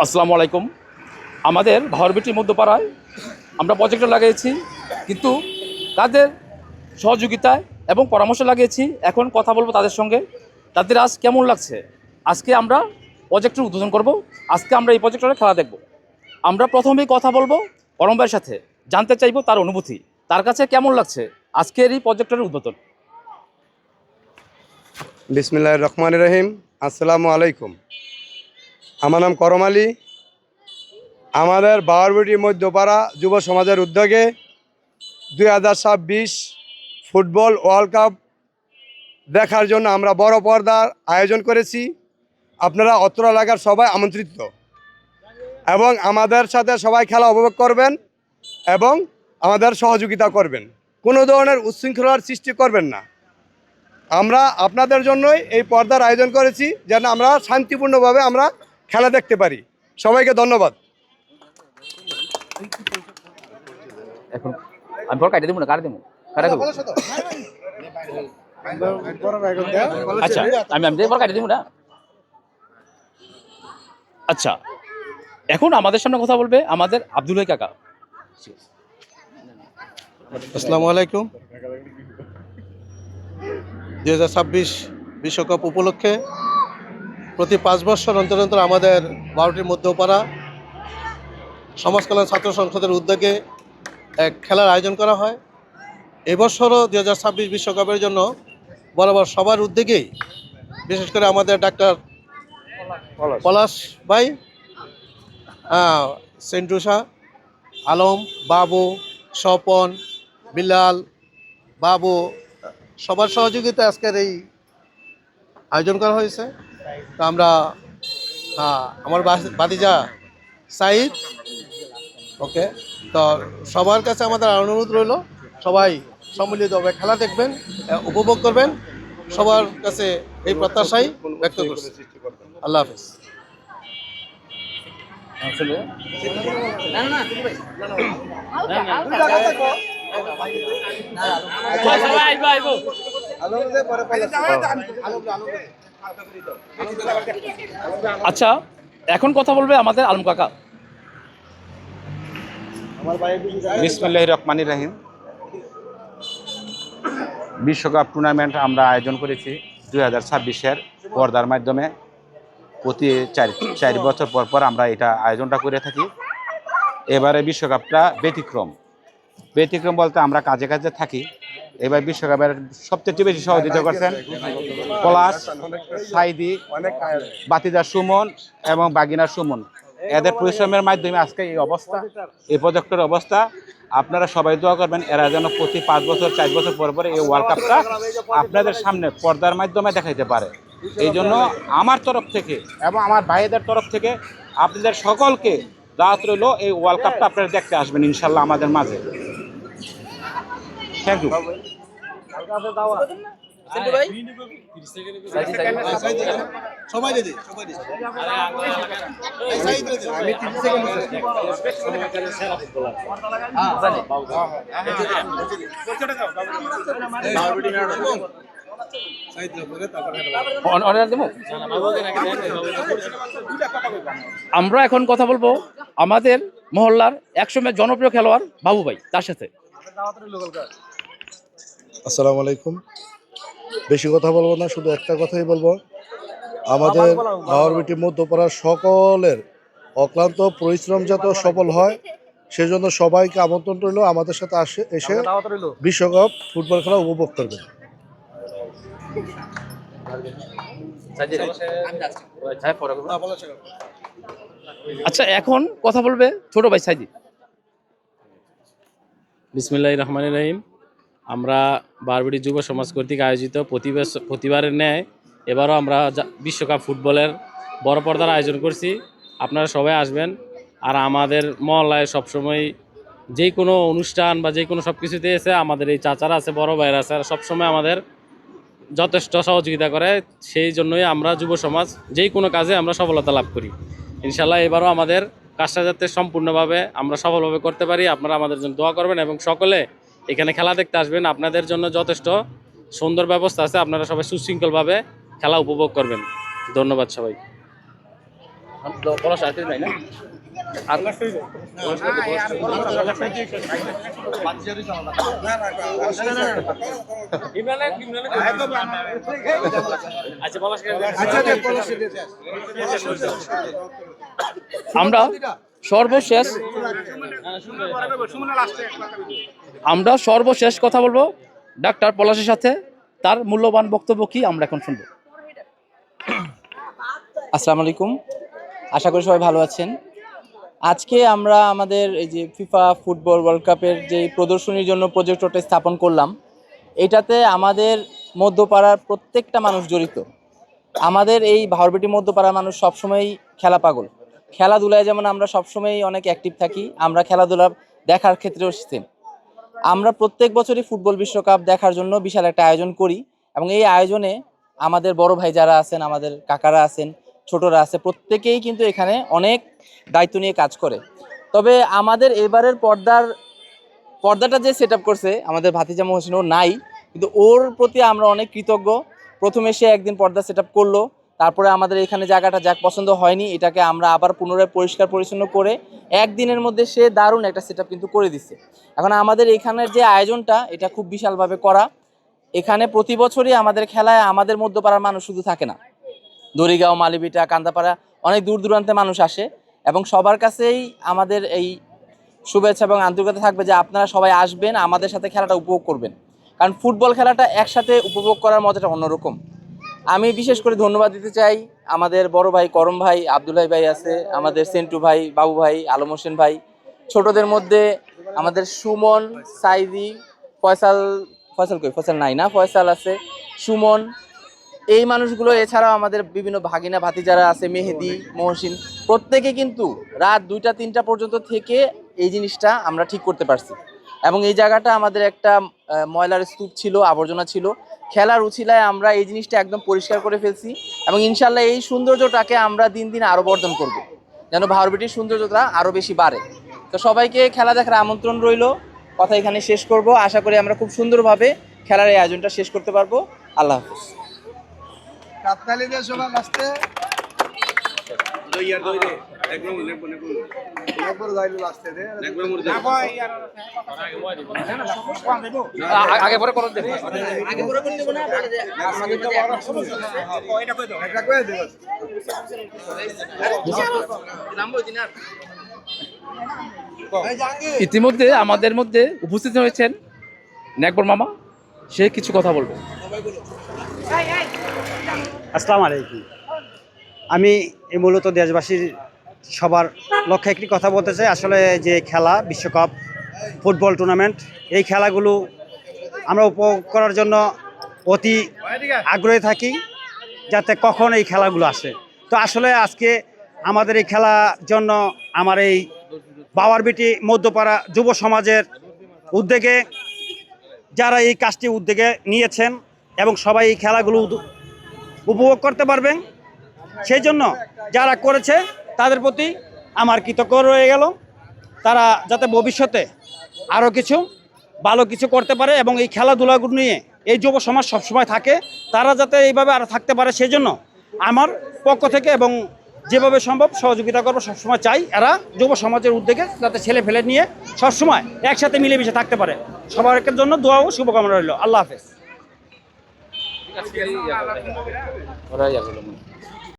আসসালামু আলাইকুম। আমাদের ভাওয়ারবিটি মধ্যপাড়ায় আমরা প্রজেক্টর লাগিয়েছি, কিন্তু তাদের সহযোগিতায় এবং পরামর্শ লাগিয়েছি। এখন কথা বলবো তাদের সঙ্গে, তাদের আজ কেমন লাগছে। আজকে আমরা প্রজেক্টর উদ্বোধন করব। আজকে আমরা এই প্রজেক্টরে খেলা দেখব। আমরা প্রথমেই কথা বলবো করম ভাইয়ের সাথে, জানতে চাইবো তার অনুভূতি, তার কাছে কেমন লাগছে আজকের এই প্রজেক্টরের উদ্বোধন। বিসমিল্লাহির রহমানির রহিম। আসসালামু আলাইকুম। আমার নাম করম আলী। আমাদের ভাওয়ারবিটি মধ্যপাড়া যুব সমাজের উদ্যোগে 2026 ফুটবল ওয়ার্ল্ড কাপ দেখার জন্য আমরা বড় পর্দার আয়োজন করেছি। আপনারা অত্র এলাকার সবাই আমন্ত্রিত এবং আমাদের সাথে সবাই খেলা উপভোগ করবেন এবং আমাদের সহযোগিতা করবেন। কোনো ধরনের উচ্ছৃঙ্খলার সৃষ্টি করবেন না। আমরা আপনাদের জন্যই এই পর্দার আয়োজন করেছি, যেন আমরা শান্তিপূর্ণভাবে আমরা খেলা দেখতে পারি। সবাইকে ধন্যবাদ। এখন আমি বল কাটে দেবো না, কাটে দেবো, কাটে দেবো। আচ্ছা, আমি বল কাটে দেবো না। আচ্ছা, এখন আমাদের সামনে কথা বলবে আমাদের আব্দুল ভাই কাকা। আসসালামু আলাইকুম। 2026 বিশ্বকাপ উপলক্ষে প্রতি 5 বছর অন্তর অন্তর আমাদের ভাওয়ারবিটির মধ্যপাড়া সমাজ কল্যাণ ছাত্র সংসদের উদ্যোগে এক খেলার আয়োজন করা হয়। এবছরও 2026 বিশ্বকাপের জন্য বরাবর সবার উদ্যোগেই, বিশেষ করে আমাদের ডাক্তার পলাশ ভাই, সেন্টুসা, আলম, বাবু, স্বপন, বিলাল, বাবু, সবার সহযোগিতা আজকের এই আয়োজন করা হয়েছে। তো আমরা আমার ভাতিজা সাইদ, ওকে, তো সবার কাছে আমাদের অনুরোধ রইল, সবাই সম্মিলিতভাবে খেলা দেখবেন, উপভোগ করবেন। সবার কাছে এই প্রত্যাশাই ব্যক্ত করছি। আল্লাহ হাফেজ। আচ্ছা, এখন কথা বলবে আমাদের আলম কাকা। বিসমিল্লাহির রহমানির রহিম। বিশ্বকাপ টুর্নামেন্ট আমরা আয়োজন করেছি 2026-এর পর্দার মাধ্যমে। প্রতি চার বছর পর পর আমরা এটা আয়োজনটা করে থাকি। এবারে বিশ্বকাপটা ব্যতিক্রম বলতে আমরা কাজে কাজে থাকি। এবার বিশ্বকাপের সবচেয়ে বেশি সহযোগিতা করছেন পলাশ, সাইদি, বাতিজা সুমন এবং বাগিনা সুমন। এদের পরিশ্রমের মাধ্যমে আজকে এই অবস্থা, এই প্রজেক্টের অবস্থা। আপনারা সবাই দোয়া করবেন এরা যেন প্রতি 5 বছর 4 বছর পর পরে এই ওয়ার্ল্ড কাপটা আপনাদের সামনে পর্দার মাধ্যমে দেখাইতে পারে। এই জন্য আমার তরফ থেকে এবং আমার ভাইদের তরফ থেকে আপনাদের সকলকে দাওয়াত রইল, এই ওয়ার্ল্ড কাপটা আপনারা দেখতে আসবেন ইনশাল্লাহ আমাদের মাঝে। Thank you. আমরা এখন কথা বলবো আমাদের মহল্লার একসময় জনপ্রিয় খেলোয়াড় বাবু ভাই, তার সাথে। আসসালামু আলাইকুম। বেশি কথা বলবো না, শুধু একটা কথাই বলবো, আমাদের ভাওয়ারবিটি মধ্যপাড়ার সকলের অক্লান্ত পরিশ্রম যাতে সফল হয় সেজন্য সবাইকে আমন্ত্রণ রইল আমাদের সাথে এসে বিশ্বকাপ ফুটবল খেলা উপভোগ করবেন। আচ্ছা, এখন কথা বলবে ছোট ভাই সাইদি। বিসমিল্লাহির রহমানির রহিম। আমরা ভাওয়ারবিটি যুব সমাজ কর্তৃক আয়োজিত প্রতিবারের ন্যায় এবারও আমরা বিশ্বকাপ ফুটবলের বড় পর্দার আয়োজন করছি। আপনারা সবাই আসবেন। আর আমাদের মহল্লায় সবসময় যে কোনো অনুষ্ঠান বা যে কোনো সব কিছুতে এসে আমাদের এই চাচারা আছে, বড় ভাইয়েরা আছে, সবসময় আমাদের যথেষ্ট সহযোগিতা করে। সেই জন্যই আমরা যুব সমাজ যেই কোনো কাজে আমরা সফলতা লাভ করি। ইনশাল্লাহ এবারও আমাদের কাজটা যাতে সম্পূর্ণভাবে আমরা সফলভাবে করতে পারি, আপনারা আমাদের জন্য দোয়া করবেন এবং সকলে এখানে খেলা দেখতে আসবেন, আপনাদের জন্য যথেষ্ট সুন্দর ব্যবস্থা আছে, আপনারা সবাই সুশৃঙ্খলভাবে খেলা উপভোগ করবেন। ধন্যবাদ সবাই। আমরা সর্বশেষ কথা বলবো ডাক্তার পলাশের সাথে। তার মূল্যবান বক্তব্য কি আমরা এখন শুনবো। আসসালামু আলাইকুম, আশা করি সবাই ভালো আছেন। আজকে আমরা আমাদের এই যে ফিফা ফুটবল ওয়ার্ল্ড কাপের যে প্রদর্শনীর জন্য প্রজেক্টরটা স্থাপন করলাম, এটাতে আমাদের মধ্যপাড়ার প্রত্যেকটা মানুষ জড়িত। আমাদের এই ভাওরবেটি মধ্যপাড়ার মানুষ সবসময়ই খেলা পাগল। খেলাধুলায় যেমন আমরা সবসময়ই অনেক অ্যাক্টিভ থাকি, আমরা খেলাধুলা দেখার ক্ষেত্রেও সেম। আমরা প্রত্যেক বছরই ফুটবল বিশ্বকাপ দেখার জন্য বিশাল একটা আয়োজন করি, এবং এই আয়োজনে আমাদের বড় ভাই যারা আছেন, আমাদের কাকারা আছেন, ছোটরা আছে, প্রত্যেকেই কিন্তু এখানে অনেক দায়িত্ব নিয়ে কাজ করে। তবে আমাদের এবারের পর্দাটা যে সেট আপ করছে আমাদের ভাতিজা মহসিন, ও নাই, কিন্তু ওর প্রতি আমরা অনেক কৃতজ্ঞ। প্রথমে সে একদিন পর্দা সেট আপ করলো, তারপরে আমাদের এখানে জায়গাটা যাক পছন্দ হয়নি, এটাকে আমরা আবার পুনরায় পরিষ্কার পরিচ্ছন্ন করে একদিনের মধ্যে সে দারুণ একটা সেট আপ কিন্তু করে দিচ্ছে। এখন আমাদের এখানের যে আয়োজনটা, এটা খুব বিশালভাবে করা। এখানে প্রতি বছরই আমাদের খেলায় আমাদের মধ্যপাড়ার মানুষ শুধু থাকে না, দড়িগাঁও, মালিবিটা, কান্দাপাড়া, অনেক দূর দূরান্তে মানুষ আসে, এবং সবার কাছেই আমাদের এই শুভেচ্ছা এবং আন্তরিকতা থাকবে যে আপনারা সবাই আসবেন, আমাদের সাথে খেলাটা উপভোগ করবেন। কারণ ফুটবল খেলাটা একসাথে উপভোগ করার মজাটা অন্যরকম। আমি বিশেষ করে ধন্যবাদ দিতে চাই আমাদের বড় ভাই করম ভাই, আব্দুল্লাহ ভাই আছে, আমাদের সেন্টু ভাই, বাবু ভাই, আলম হোসেন ভাই, ছোটদের মধ্যে আমাদের সুমন, সাইদি, ফয়সাল নাই না, ফয়সাল আছে, সুমন, এই মানুষগুলো। এছাড়াও আমাদের বিভিন্ন ভাগিনা ভাতিজারা আছে, মেহেদি, মহসিন, প্রত্যেকে কিন্তু রাত 2টা-3টা পর্যন্ত থেকে এই জিনিসটা আমরা ঠিক করতে পারছি। এবং এই জায়গাটা আমাদের একটা ময়লার স্তূপ ছিল, আবর্জনা ছিল, খেলার উছিলায় আমরা এই জিনিসটা একদম পরিষ্কার করে ফেলছি, এবং ইনশাল্লাহ এই সৌন্দর্যটাকে আমরা দিন দিন আরও বর্ধন করব, যেন ভাওরবেটির সৌন্দর্যটা আরও বেশি বাড়ে। তো সবাইকে খেলা দেখার আমন্ত্রণ রইল। কথা এখানে শেষ করব। আশা করি আমরা খুব সুন্দরভাবে খেলার এই আয়োজনটা শেষ করতে পারবো। আল্লাহ হাফেজ। আগে পরে করো দেবো। ইতিমধ্যে আমাদের মধ্যে উপস্থিত হয়েছেন নেকবর মামা, সে কিছু কথা বলবে। আসসালামু আলাইকুম। আমি এই মূলত দেশবাসীর সবার লক্ষ্যে একটি কথা বলতে চাই। আসলে যে খেলা বিশ্বকাপ ফুটবল টুর্নামেন্ট, এই খেলাগুলো আমরা উপভোগ করার জন্য অতি আগ্রহী থাকি, যাতে কখন এই খেলাগুলো আসে। তো আসলে আজকে আমাদের এই খেলার জন্য আমার এই বাওয়ারবেটি মধ্যপাড়া যুব সমাজের উদ্যোগে যারা এই কাজটি উদ্যোগে নিয়েছেন, এবং সবাই এই খেলাগুলো উপভোগ করতে পারবেন, সেই জন্য যারা করেছে তাদের প্রতি আমার কৃতজ্ঞ রয়ে গেল। তারা যাতে ভবিষ্যতে আরও কিছু ভালো কিছু করতে পারে, এবং এই খেলাধুলাগুলো নিয়ে এই যুব সমাজ সবসময় থাকে, তারা যাতে এইভাবে আরও থাকতে পারে, সেই জন্য আমার পক্ষ থেকে এবং যেভাবে সম্ভব সহযোগিতা করবো। সবসময় চাই এরা যুব সমাজের উদ্যোগে যাতে ছেলে ফেলে নিয়ে সবসময় একসাথে মিলেমিশে থাকতে পারে। সবার জন্য দোয়া ও শুভকামনা রইল। আল্লাহ হাফেজ।